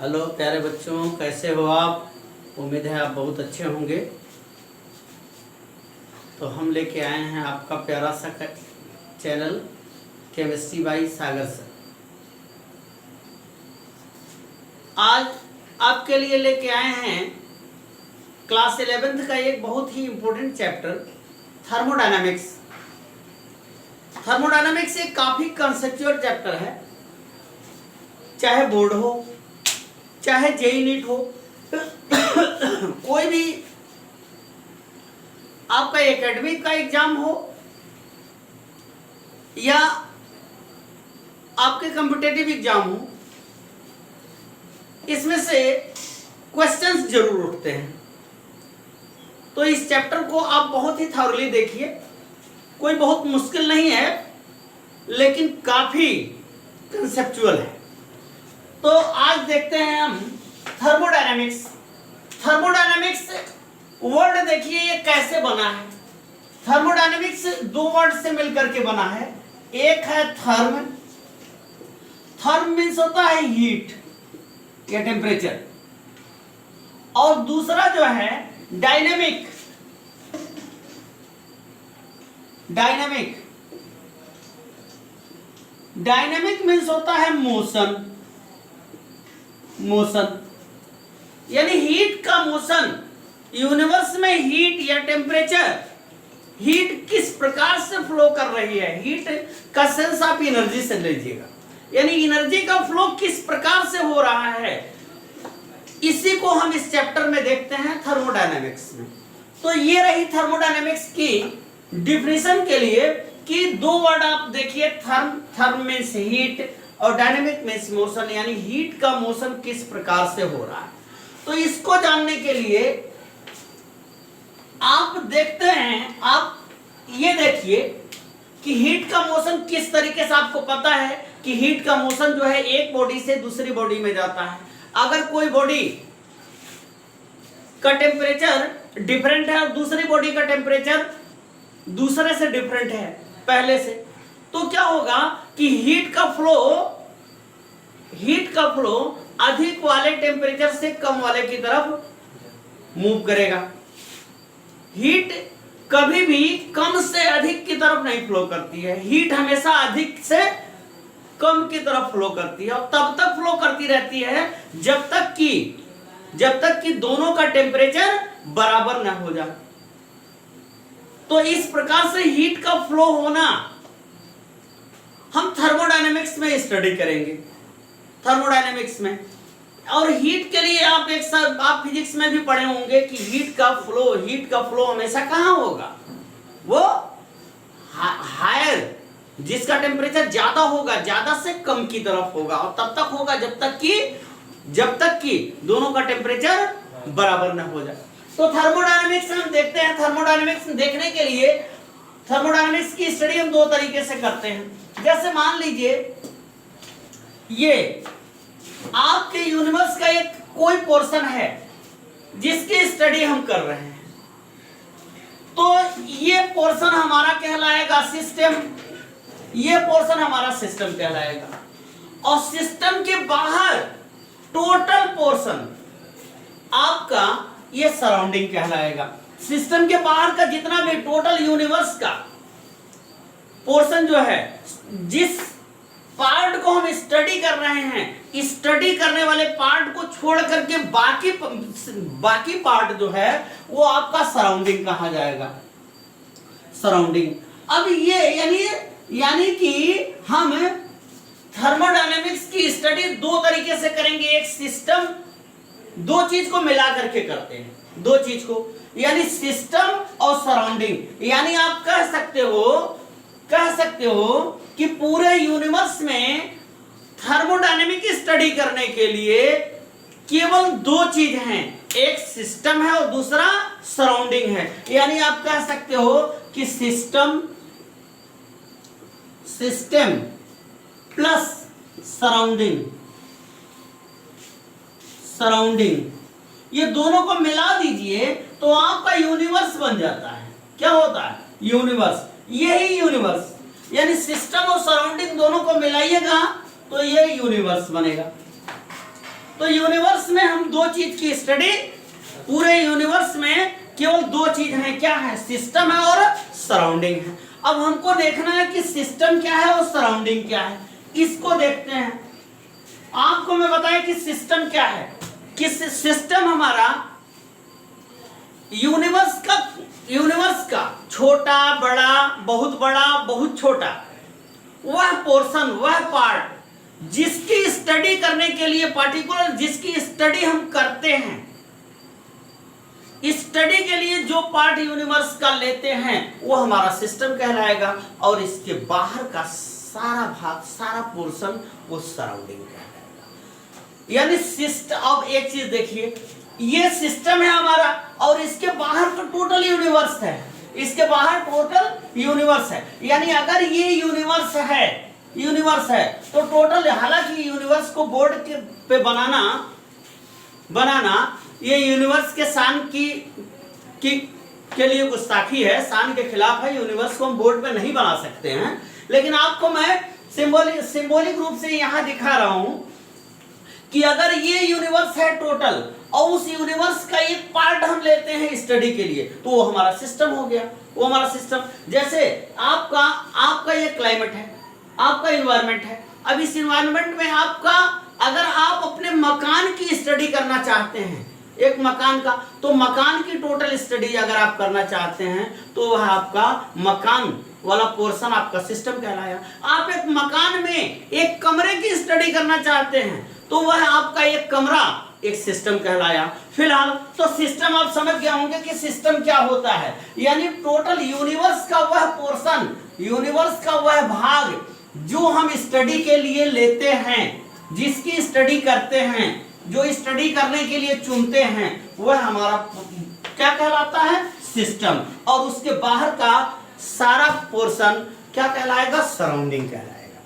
Hello प्यारे बच्चों, कैसे हो आप? उम्मीद है आप बहुत अच्छे होंगे। तो हम लेके आए हैं आपका प्यारा सा channel chemistry by Sagar sir. आज आपके लिए लेके आए हैं क्लास 11th का एक बहुत ही इम्पोर्टेंट चैप्टर थर्मोडायनामिक्स। थर्मोडायनामिक्स एक काफ़ी कंसेप्चुअल चैप्टर है। चाहे बोर्ड हो, चाहे जेई नीट हो, कोई भी आपका एकेडमिक का एग्जाम हो या आपके कॉम्पिटिटिव एग्जाम हो, इसमें से क्वेश्चंस जरूर उठते हैं। तो इस चैप्टर को आप बहुत ही थॉरली देखिए। कोई बहुत मुश्किल नहीं है, लेकिन काफी कंसेप्चुअल है। तो आज देखते हैं हम थर्मोडायनामिक्स। थर्मोडायनामिक्स वर्ड देखिए ये कैसे बना है। थर्मोडायनामिक्स दो वर्ड से मिलकर के बना है। एक है थर्म। थर्म मीन्स होता है हीट या टेम्परेचर, और दूसरा जो है डायनेमिक। डायनेमिक डायनेमिक मीन्स होता है मोशन। मोशन यानी हीट का मोशन। यूनिवर्स में हीट या टेम्परेचर, हीट किस प्रकार से फ्लो कर रही है, हीट का सेंस आप एनर्जी से लीजिएगा, यानी एनर्जी का फ्लो किस प्रकार से हो रहा है, इसी को हम इस चैप्टर में देखते हैं थर्मोडायनामिक्स में। तो ये रही थर्मोडायनामिक्स की डिफिनेशन के लिए कि दो वर्ड आप देखिए, थर्म। थर्म मीन्स हीट और डायनेमिक मीन्स मोशन, यानी हीट का मोशन किस प्रकार से हो रहा है। तो इसको जानने के लिए आप देखते हैं, आप ये देखिए कि हीट का मोशन किस तरीके से, आपको पता है कि हीट का मोशन जो है एक बॉडी से दूसरी बॉडी में जाता है। अगर कोई बॉडी का टेम्परेचर डिफरेंट है और दूसरी बॉडी का टेम्परेचर दूसरे से डिफरेंट है पहले से, तो क्या होगा कि हीट का फ्लो अधिक वाले टेम्परेचर से कम वाले की तरफ मूव करेगा। हीट कभी भी कम से अधिक की तरफ नहीं फ्लो करती है। हीट हमेशा अधिक से कम की तरफ फ्लो करती है, और तब तक फ्लो करती रहती है जब तक कि दोनों का टेम्परेचर बराबर न हो जाए। तो इस प्रकार से हीट का फ्लो होना हम थर्मोडायनेमिक्स में स्टडी करेंगे। थर्मोडायनेमिक्स में, और हीट के लिए आप आप फिजिक्स में भी पढ़े होंगे कि हीट का फ्लो हमेशा कहां होगा, वो हायर, जिसका टेम्परेचर ज्यादा होगा, ज्यादा से कम की तरफ होगा, और तब तक होगा जब तक कि दोनों का टेम्परेचर बराबर न हो जाए। तो थर्मोडायनेमिक्स हम देखते हैं। थर्मोडायनेमिक्स देखने के लिए थर्मोडायनेमिक्स की स्टडी हम दो तरीके से करते हैं। जैसे मान लीजिए ये आपके यूनिवर्स का एक कोई पोर्शन है जिसकी स्टडी हम कर रहे हैं, तो ये पोर्शन हमारा कहलाएगा सिस्टम। ये पोर्शन हमारा सिस्टम कहलाएगा, और सिस्टम के बाहर टोटल पोर्शन आपका ये सराउंडिंग कहलाएगा। सिस्टम के बाहर का जितना भी टोटल यूनिवर्स का पोर्शन जो है, जिस पार्ट को हम स्टडी कर रहे हैं, स्टडी करने वाले पार्ट को छोड़ करके बाकी पार्ट जो है वो आपका सराउंडिंग कहा जाएगा। सराउंडिंग। अब ये यानी कि हम थर्मोडायनेमिक्स की स्टडी दो तरीके से करेंगे। एक सिस्टम, दो चीज को मिला करके करते हैं, दो चीज को, यानी सिस्टम और सराउंडिंग। यानी आप कह सकते हो कि पूरे यूनिवर्स में थर्मोडायनेमिक स्टडी करने के लिए केवल दो चीज हैं, एक सिस्टम है और दूसरा सराउंडिंग है। यानी आप कह सकते हो कि सिस्टम प्लस सराउंडिंग, ये दोनों को मिला दीजिए तो आपका यूनिवर्स बन जाता है। क्या होता है? यूनिवर्स। यही यूनिवर्स, यानी सिस्टम और सराउंडिंग दोनों को मिलाइएगा तो ये यूनिवर्स बनेगा। तो यूनिवर्स में हम दो चीज की स्टडी, पूरे यूनिवर्स में केवल दो चीज है, क्या है, सिस्टम है और सराउंडिंग है। अब हमको देखना है कि सिस्टम क्या है और सराउंडिंग क्या है, इसको देखते हैं। आपको मैं बताया कि सिस्टम क्या है, कि सिस्टम हमारा यूनिवर्स का छोटा बड़ा, बहुत छोटा, वह पोर्शन, वह पार्ट जिसकी स्टडी करने के लिए, पार्टिकुलर जिसकी स्टडी हम करते हैं, स्टडी के लिए जो पार्ट यूनिवर्स का लेते हैं वो हमारा सिस्टम कहलाएगा, और इसके बाहर का सारा भाग, सारा पोर्शन वो सराउंडिंग कहलाएगा। यानी सिस्टम, अब एक चीज देखिए, ये सिस्टम है हमारा और इसके बाहर तो टोटल यूनिवर्स है, इसके बाहर टोटल यूनिवर्स है। यानी अगर ये यूनिवर्स है तो टोटल, हालांकि यूनिवर्स को बोर्ड पे बनाना ये यूनिवर्स के शान के लिए गुस्ताखी है, शान के खिलाफ है। यूनिवर्स को हम बोर्ड पे नहीं बना सकते हैं, लेकिन आपको मैं सिंबॉलिक रूप से यहां दिखा रहा हूं कि अगर ये यूनिवर्स है टोटल और उस यूनिवर्स का एक पार्ट हम लेते हैं स्टडी के लिए, तो वो हमारा सिस्टम हो गया, वो हमारा सिस्टम। जैसे आपका ये क्लाइमेट है, आपका इन्वायरमेंट है। अब इस इन्वायरमेंट में आपका, अगर आप अपने मकान की स्टडी करना चाहते हैं, एक मकान का, तो मकान की टोटल स्टडी अगर आप करना चाहते हैं तो वह आपका मकान वाला पोर्शन आपका सिस्टम कहलाया। आप एक मकान में एक कमरे की स्टडी करना चाहते हैं तो वह आपका एक कमरा एक सिस्टम कहलाया। फिलहाल तो सिस्टम आप समझ गए होंगे कि सिस्टम क्या होता है, यानी टोटल यूनिवर्स का वह पोर्शन, यूनिवर्स का वह भाग जो हम स्टडी के लिए लेते हैं, जिसकी स्टडी करते हैं, जो स्टडी करने के लिए चुनते हैं, वह हमारा क्या कहलाता है, सिस्टम। और उसके बाहर का सारा पोर्शन क्या कहलाएगा, सराउंडिंग कहलाएगा।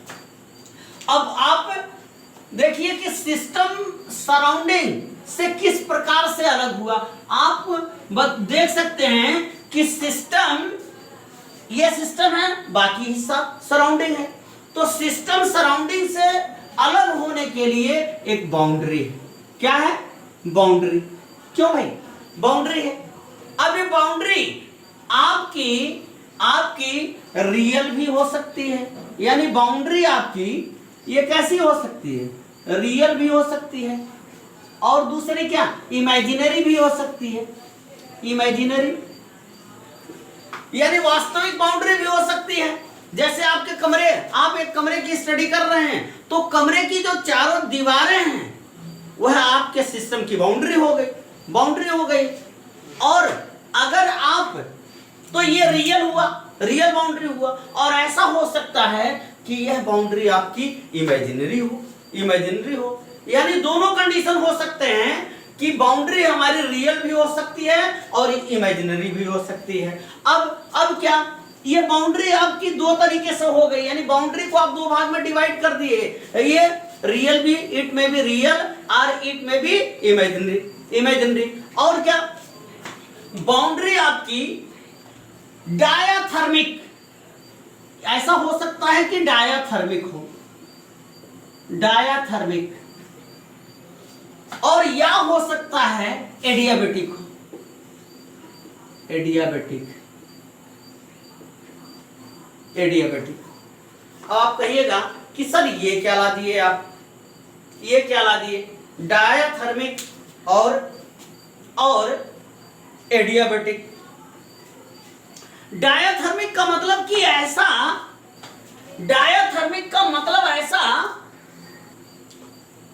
अब आप देखिए कि सिस्टम सराउंडिंग से किस प्रकार से अलग हुआ। आप देख सकते हैं कि सिस्टम, ये सिस्टम है, बाकी हिस्सा सराउंडिंग है। तो सिस्टम सराउंडिंग से अलग होने के लिए एक बाउंड्री है। क्या है, बाउंड्री। क्यों भाई, बाउंड्री है। अब ये बाउंड्री आपकी रियल भी हो सकती है, यानी बाउंड्री आपकी ये कैसी हो सकती है, रियल भी हो सकती है, और दूसरी क्या, इमेजिनरी भी हो सकती है। इमेजिनरी यानी वास्तविक बाउंड्री भी हो सकती है। जैसे आपके कमरे, आप एक कमरे की स्टडी कर रहे हैं तो कमरे की जो चारों दीवारें हैं वह आपके सिस्टम की बाउंड्री हो गई। और अगर आप, तो ये रियल हुआ, रियल बाउंड्री हुआ। और ऐसा हो सकता है कि यह बाउंड्री आपकी इमेजिनरी हो, यानी दोनों कंडीशन हो सकते हैं कि बाउंड्री हमारी रियल भी हो सकती है और इमेजिनरी भी हो सकती है। अब क्या, ये बाउंड्री आपकी दो तरीके से हो गई, यानी बाउंड्री को आप दो भाग में डिवाइड कर दिए। ये रियल भी, इट में भी रियल और इट में भी इमेजिनरी। और क्या, बाउंड्री आपकी डायाथर्मिक, ऐसा हो सकता है कि डायाथर्मिक हो, डायाथर्मिक, और या हो सकता है एडियाबेटिक हो, एडियाबेटिक। आप कहिएगा कि सर ये क्या ला दिए आप, ये क्या ला दिए, डायाथर्मिक और एडियाबेटिक। डायाथर्मिक का मतलब कि ऐसा, डायाथर्मिक का मतलब ऐसा,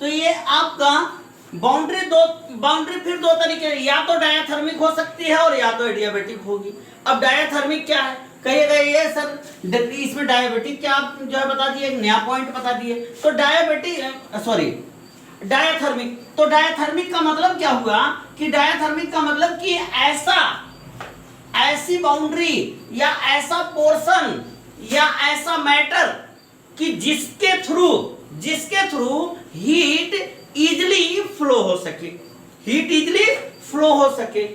तो ये आपका बाउंड्री फिर दो तरीके, या तो डायाथर्मिक हो सकती है और या तो एडियाबेटिक होगी। अब डायाथर्मिक क्या है, कहिएगा ये सर इसमें डायबिटिक क्या आप जो है बता दिए, एक नया पॉइंट बता दिए। तो डायाथर्मिक, तो डायाथर्मिक का मतलब क्या हुआ कि डायाथर्मिक का मतलब कि ऐसी बाउंड्री या ऐसा पोर्शन या ऐसा मैटर कि जिसके थ्रू हीट इजीली फ्लो हो सके,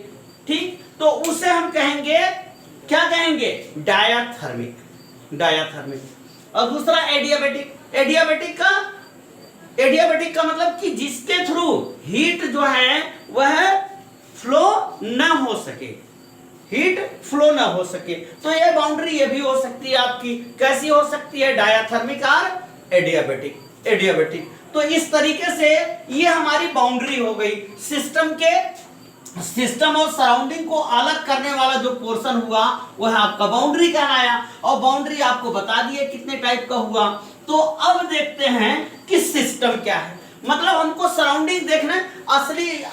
ठीक, तो उसे हम कहेंगे, क्या कहेंगे, डायाथर्मिक। और दूसरा एडियाबेटिक एडियाबैटिक का मतलब कि जिसके थ्रू हीट जो है वह फ्लो ना हो सके, हीट फ्लो ना हो सके। तो ये बाउंड्री ये भी हो सकती है आपकी, कैसी हो सकती है, डायाथर्मिक और एडियाबैटिक। एडियाबैटिक तो इस तरीके से ये हमारी बाउंड्री हो गई। सिस्टम और सराउंडिंग को अलग करने वाला जो पोर्शन हुआ वह आपका बाउंड्री कहलाया, और बाउंड्री आपको बता दिए कितने टाइप का हुआ। तो अब देखते हैं कि सिस्टम क्या है। मतलब हमको सराउंडिंग देखना है, असली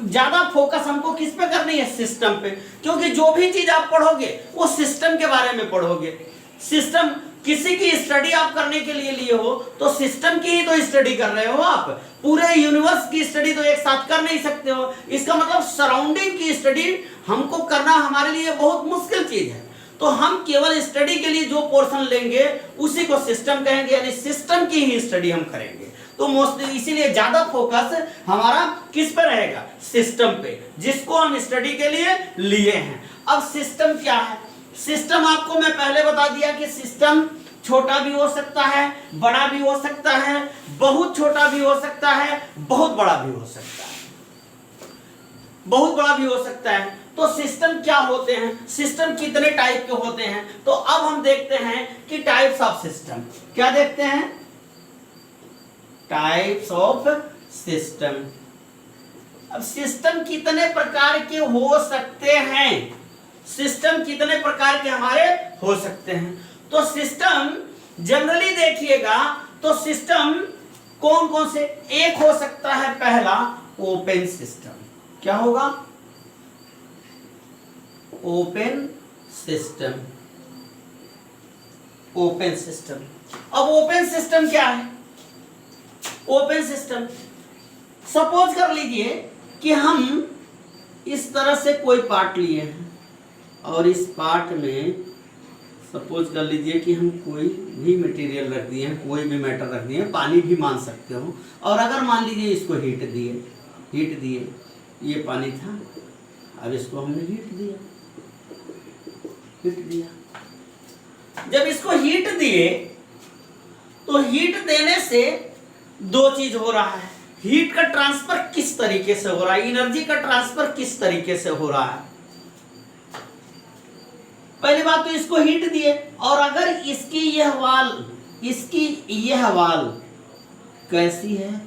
ज्यादा फोकस हमको किस पे करनी है, सिस्टम पे, क्योंकि जो भी चीज आप पढ़ोगे वो सिस्टम के बारे में पढ़ोगे। सिस्टम किसी की स्टडी आप करने के लिए हो तो सिस्टम की ही तो स्टडी कर रहे हो आप, पूरे यूनिवर्स की स्टडी तो एक साथ कर नहीं सकते हो। इसका मतलब सराउंडिंग की स्टडी हमको करना हमारे लिए बहुत मुश्किल चीज है। तो हम केवल स्टडी के लिए जो पोर्शन लेंगे उसी को सिस्टम कहेंगे, यानी सिस्टम की ही स्टडी हम करेंगे। तो मोस्टली इसीलिए ज्यादा फोकस हमारा किस पे रहेगा, सिस्टम पे, जिसको हम स्टडी के लिए लिए हैं। अब सिस्टम क्या है, सिस्टम आपको मैं पहले बता दिया कि सिस्टम छोटा भी हो सकता है, बड़ा भी हो सकता है, बहुत छोटा भी हो सकता है, बहुत बड़ा भी हो सकता है, बहुत बड़ा भी हो सकता है। तो सिस्टम क्या होते हैं, सिस्टम कितने टाइप के होते हैं, तो अब हम देखते हैं कि टाइप्स ऑफ सिस्टम। क्या देखते हैं, टाइप्स ऑफ सिस्टम। अब सिस्टम कितने प्रकार के हो सकते हैं, सिस्टम कितने प्रकार के हमारे हो सकते हैं। तो सिस्टम जनरली देखिएगा तो सिस्टम कौन कौन से, एक हो सकता है पहला ओपन सिस्टम। क्या होगा, ओपन सिस्टम। ओपन सिस्टम, अब ओपन सिस्टम क्या है, ओपन सिस्टम सपोज कर लीजिए कि हम इस तरह से कोई पार्ट लिए हैं और इस पार्ट में सपोज कर लीजिए कि हम कोई भी मटेरियल रख दिए हैं, कोई भी मैटर रख दिए हैं, पानी भी मान सकते हो। और अगर मान लीजिए इसको हीट दिए, ये पानी था, अब इसको हमने हीट दिया। जब इसको हीट दिए तो हीट देने से दो चीज हो रहा है, हीट का ट्रांसफर किस तरीके से हो रहा है, एनर्जी का ट्रांसफर किस तरीके से हो रहा है। पहली बात तो इसको हीट दिए, और अगर इसकी यह वाल कैसी है,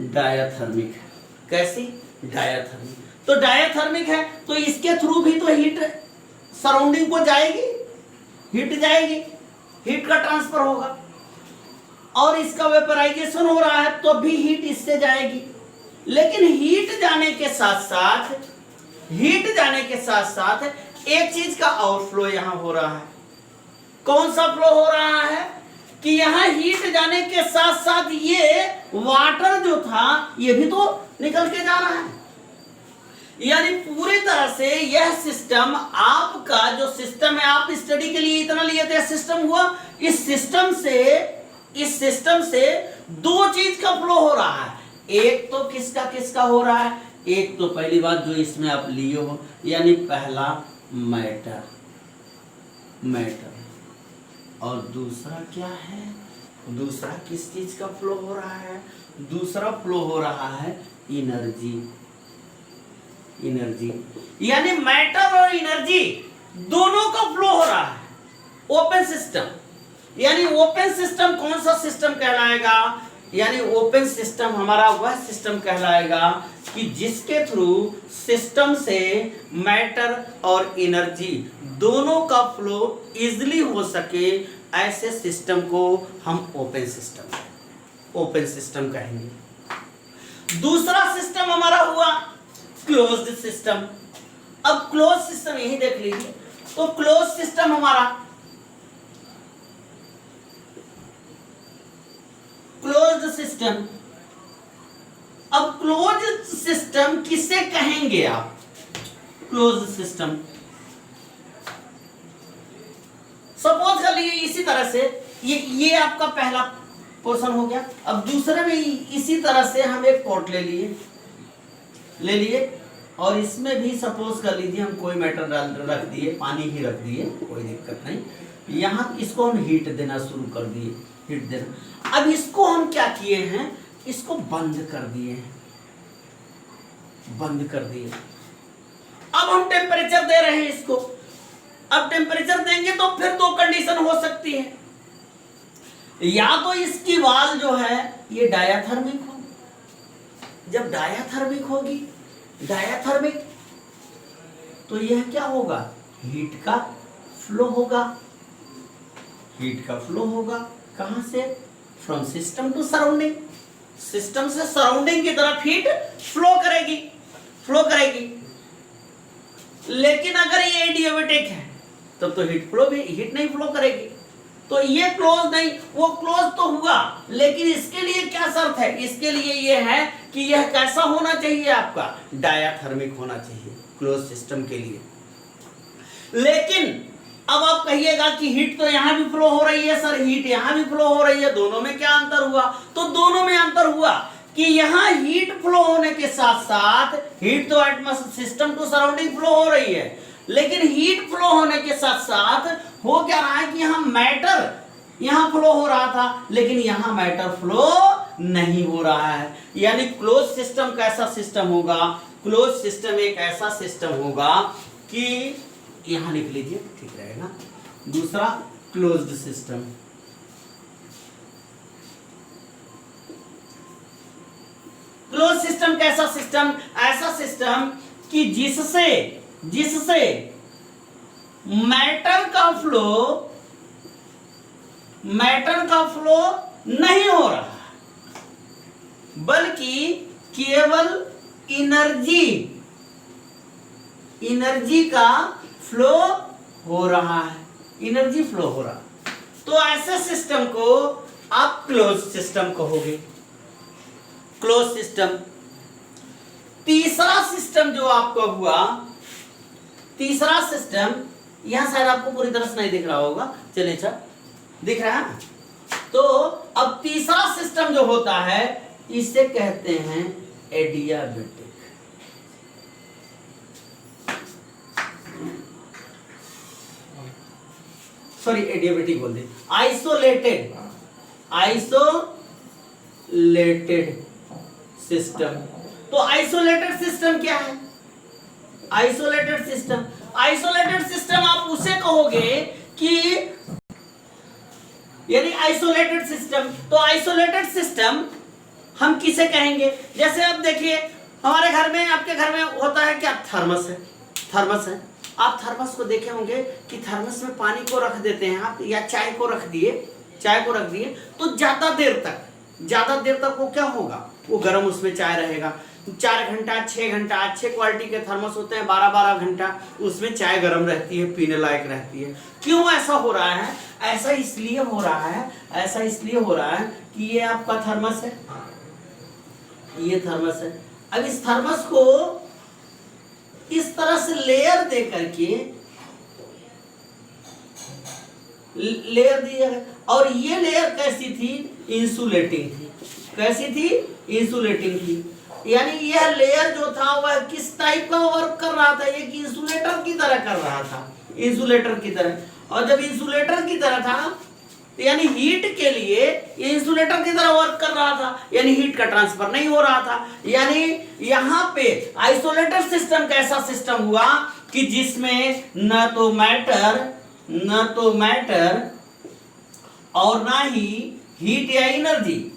डायाथर्मिक है। कैसी, डायाथर्मिक। तो डायाथर्मिक है तो इसके थ्रू भी तो हीट सराउंडिंग को जाएगी, हीट जाएगी, हीट का ट्रांसफर होगा, और इसका वेपराइजेशन हो रहा है तो भी हीट इससे जाएगी। लेकिन हीट जाने के साथ साथ एक चीज का आउटफ्लो यहां हो रहा है। कौन सा फ्लो हो रहा है कि यहां हीट जाने के साथ साथ ये वाटर जो था ये भी तो निकल के जा रहा है। यानी पूरी तरह से यह सिस्टम, आपका जो सिस्टम है, आप स्टडी के लिए इतना लिए थे, सिस्टम हुआ, इस सिस्टम से दो चीज का फ्लो हो रहा है। एक तो किसका हो रहा है, एक तो पहली बात जो इसमें आप लिए हो, यानी पहला मैटर, और दूसरा क्या है, दूसरा किस चीज का फ्लो हो रहा है, दूसरा फ्लो हो रहा है एनर्जी। यानी मैटर और एनर्जी दोनों का फ्लो हो रहा है ओपन सिस्टम। यानी ओपन सिस्टम कौन सा सिस्टम कहलाएगा, यानी ओपन सिस्टम हमारा वह सिस्टम कहलाएगा कि जिसके थ्रू सिस्टम से मैटर और एनर्जी दोनों का फ्लो इजीली हो सके, ऐसे सिस्टम को हम ओपन सिस्टम कहेंगे। दूसरा सिस्टम हमारा हुआ क्लोज्ड सिस्टम। अब क्लोज सिस्टम यही देख लीजिए, तो क्लोज सिस्टम हमारा, क्लोज्ड सिस्टम। अब क्लोज सिस्टम किसे कहेंगे आप, क्लोज सिस्टम। सपोज कर लीजिए इसी तरह से ये आपका पहला पोर्शन हो गया। अब दूसरे में इसी तरह से हम एक पॉट ले लिए और इसमें भी सपोज कर लीजिए हम कोई मैटर रख दिए, पानी ही रख दिए, कोई दिक्कत नहीं। यहाँ इसको हम हीट देना शुरू कर दिए। हीट देना। अब इसको हम क्या किए हैं, इसको बंद कर दिए हैं, बंद कर दिए। अब हम टेम्परेचर दे रहे हैं इसको। अब टेम्परेचर देंगे तो फिर दो कंडीशन हो सकती है, या तो इसकी वाल जो है ये डायाथर्मिक हो, जब डायाथर्मिक होगी, डायाथर्मिक तो यह क्या होगा, हीट का फ्लो होगा, हीट का फ्लो होगा कहां से, from system to surrounding, system से सराउंडिंग की तरफ हीट फ्लो करेगी, फ्लो करेगी। लेकिन अगर ये एडियाबेटिक है तब तो हीट फ्लो भी, हीट नहीं फ्लो करेगी। तो ये क्लोज नहीं, वो क्लोज तो हुआ, लेकिन इसके लिए क्या शर्त है, इसके लिए ये है कि यह कैसा होना चाहिए, आपका डायाथर्मिक होना चाहिए क्लोज सिस्टम के लिए। लेकिन अब आप कहिएगा कि हीट तो यहां भी फ्लो हो रही है सर, हीट यहां भी फ्लो हो रही है, दोनों में क्या अंतर हुआ, तो दोनों में अंतर हुआ कि यहां हीट फ्लो होने के साथ साथ, हीट तो atmosphere system to surrounding flow हो रही है, लेकिन हीट फ्लो होने के साथ साथ हो क्या रहा है कि यहां मैटर यहां फ्लो हो रहा था, लेकिन यहां मैटर फ्लो नहीं हो रहा है। यानी क्लोज सिस्टम कैसा सिस्टम होगा, क्लोज सिस्टम एक ऐसा सिस्टम होगा कि यहां लिख लीजिए ठीक रहेगा। दूसरा क्लोज्ड सिस्टम, क्लोज सिस्टम कैसा सिस्टम, ऐसा सिस्टम कि जिससे मैटर का फ्लो नहीं हो रहा, बल्कि केवल एनर्जी का फ्लो हो रहा है, एनर्जी फ्लो हो रहा। तो ऐसे सिस्टम को आप क्लोज सिस्टम कहोगे, क्लोज सिस्टम। तीसरा सिस्टम जो आपका हुआ, तीसरा सिस्टम, यहां शायद आपको पूरी तरह से नहीं दिख रहा होगा, चलिए अच्छा दिख रहा है। तो अब तीसरा सिस्टम जो होता है इसे कहते हैं एडियाबेटिक। सॉरी एडियाबेटिक बोल दे, आइसोलेटेड सिस्टम। तो आइसोलेटेड सिस्टम क्या है, आइसोलेटेड सिस्टम आप उसे कहोगे कि यानी आइसोलेटेड सिस्टम। तो आइसोलेटेड सिस्टम हम किसे कहेंगे, जैसे अब देखिए हमारे घर में, आपके घर में होता है क्या, थर्मस है। आप थर्मस को देखे होंगे कि थर्मस में पानी को रख देते हैं आप, या चाय को रख दिए तो ज्यादा देर तक वो क्या होगा, वो गर्म उसमें चाय रहेगा। 4 घंटा 6 घंटा, अच्छे क्वालिटी के थर्मस होते हैं 12-12 घंटा, उसमें चाय गर्म रहती है, पीने लायक रहती है। क्यों ऐसा हो रहा है, ऐसा इसलिए हो रहा है कि ये आपका थर्मस है, ये थर्मस है। अब इस थर्मस को इस तरह से लेयर दे करके लेयर दिया है, और ये लेयर कैसी थी, इंसुलेटिंग थी। कैसी थी, इंसुलेटिंग थी। यानी यह लेयर जो था वह किस टाइप का वर्क कर रहा था, ये इंसुलेटर की तरह कर रहा था, इंसुलेटर की तरह। और जब इंसुलेटर की तरह था यानी हीट के लिए ये इंसुलेटर की तरह वर्क कर रहा था, यानी हीट का ट्रांसफर नहीं हो रहा था। यानी यहां पे आइसोलेटेड सिस्टम कैसा सिस्टम हुआ कि जिसमें न तो मैटर और ना ही हीट या एनर्जी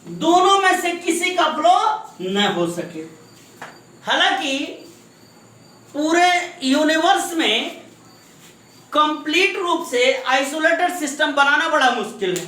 दोनों में से किसी का फ्लो न हो सके। हालांकि पूरे यूनिवर्स में कंप्लीट रूप से आइसोलेटेड सिस्टम बनाना बड़ा मुश्किल है।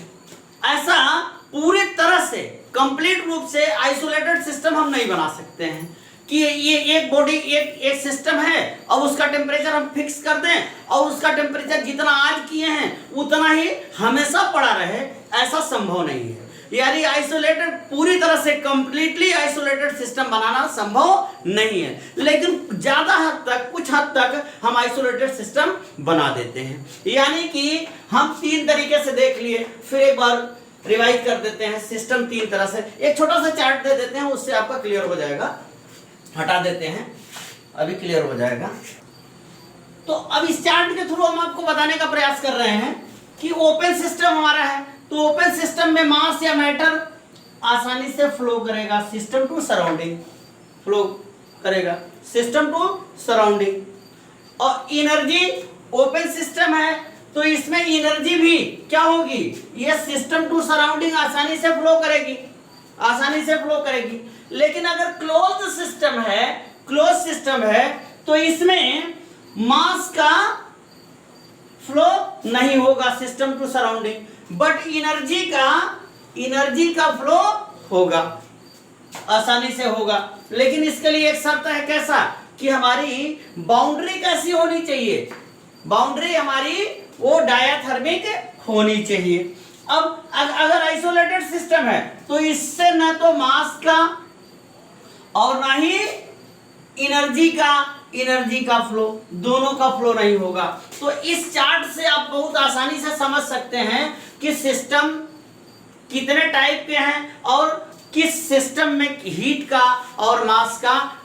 ऐसा पूरी तरह से कंप्लीट रूप से आइसोलेटेड सिस्टम हम नहीं बना सकते हैं कि ये एक बॉडी एक सिस्टम है और उसका टेम्परेचर हम फिक्स कर दें और उसका टेम्परेचर जितना आज किए हैं उतना ही हमेशा पड़ा रहे, ऐसा संभव नहीं है। यानी आइसोलेटेड पूरी तरह से कंप्लीटली आइसोलेटेड सिस्टम बनाना संभव नहीं है, लेकिन ज्यादा हद तक, कुछ हद तक हम आइसोलेटेड सिस्टम बना देते हैं। यानी कि हम 3 तरीके से देख लिए, फिर एक बार रिवाइज कर देते हैं। सिस्टम 3 तरह से, एक छोटा सा चार्ट दे देते हैं, उससे आपका क्लियर हो जाएगा। हटा देते हैं, अभी क्लियर हो जाएगा। तो अब इस चार्ट के थ्रू हम आपको बताने का प्रयास कर रहे हैं कि ओपन सिस्टम हमारा है, तो ओपन सिस्टम में मास या मैटर आसानी से फ्लो करेगा, सिस्टम टू सराउंडिंग फ्लो करेगा, सिस्टम टू सराउंडिंग। और एनर्जी ओपन सिस्टम है तो इसमें एनर्जी भी क्या होगी, ये सिस्टम टू सराउंडिंग आसानी से फ्लो करेगी, आसानी से फ्लो करेगी। लेकिन अगर क्लोज्ड सिस्टम है, क्लोज सिस्टम है, तो इसमें मास का फ्लो नहीं होगा system to surrounding, but energy का फ्लो होगा, आसानी से होगा। लेकिन इसके लिए एक शर्त है, कैसा कि हमारी बाउंड्री कैसी होनी चाहिए, बाउंड्री हमारी वो डायाथर्मिक होनी चाहिए। अब अगर आइसोलेटेड सिस्टम है तो इससे न तो मास का और ना ही एनर्जी का फ्लो, दोनों का फ्लो नहीं होगा। तो इस चार्ट से आप बहुत आसानी से समझ सकते हैं कि सिस्टम कितने टाइप के हैं और किस सिस्टम में हीट का और मास का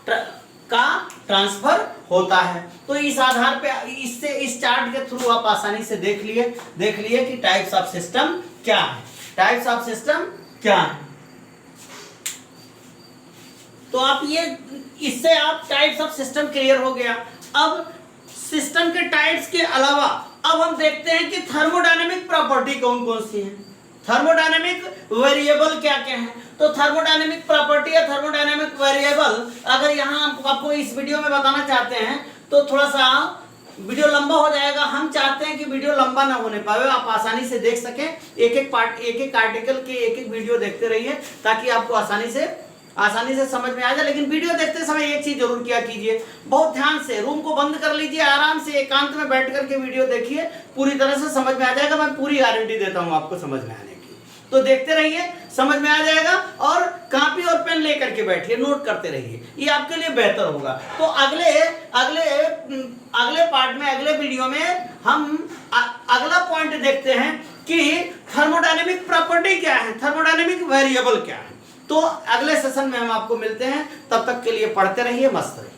ट्रांसफर होता है। तो इस आधार पे इससे इस चार्ट के थ्रू आप आसानी से देख लिए कि टाइप्स ऑफ सिस्टम क्या है, टाइप्स ऑफ सिस्टम क्या है। तो आप ये इससे आप टाइप्स ऑफ सिस्टम क्लियर हो गया। अब सिस्टम के टाइप्स के अलावा अब हम देखते हैं कि थर्मोडायनेमिक प्रॉपर्टी कौन कौन सी है, थर्मोडायनेमिक वेरिएबल क्या क्या है। तो थर्मोडायनेमिक प्रॉपर्टी या थर्मोडायनेमिक वेरिएबल अगर यहाँ आपको इस वीडियो में बताना चाहते हैं तो थोड़ा सा वीडियो लंबा हो जाएगा। हम चाहते हैं कि वीडियो लंबा ना होने पाए, आप आसानी से देख सकें, एक एक आर्टिकल के एक एक वीडियो देखते रहिए ताकि आपको आसानी से समझ में आ जाए। लेकिन वीडियो देखते समय एक चीज जरूर किया कीजिए, बहुत ध्यान से रूम को बंद कर लीजिए, आराम से एकांत में बैठ करके वीडियो देखिए, पूरी तरह से समझ में आ जाएगा। मैं पूरी गारंटी देता हूँ आपको समझ में आने की, तो देखते रहिए, समझ में आ जाएगा। और कॉपी और पेन लेकर के बैठिए, नोट करते रहिए, ये आपके लिए बेहतर होगा। तो अगले पार्ट में, अगले वीडियो में हम अगला पॉइंट देखते हैं कि थर्मोडायनेमिक प्रॉपर्टी क्या है, थर्मोडायनेमिक वेरिएबल क्या है। तो अगले सेशन में हम आपको मिलते हैं, तब तक के लिए पढ़ते रहिए, मस्त रहिए।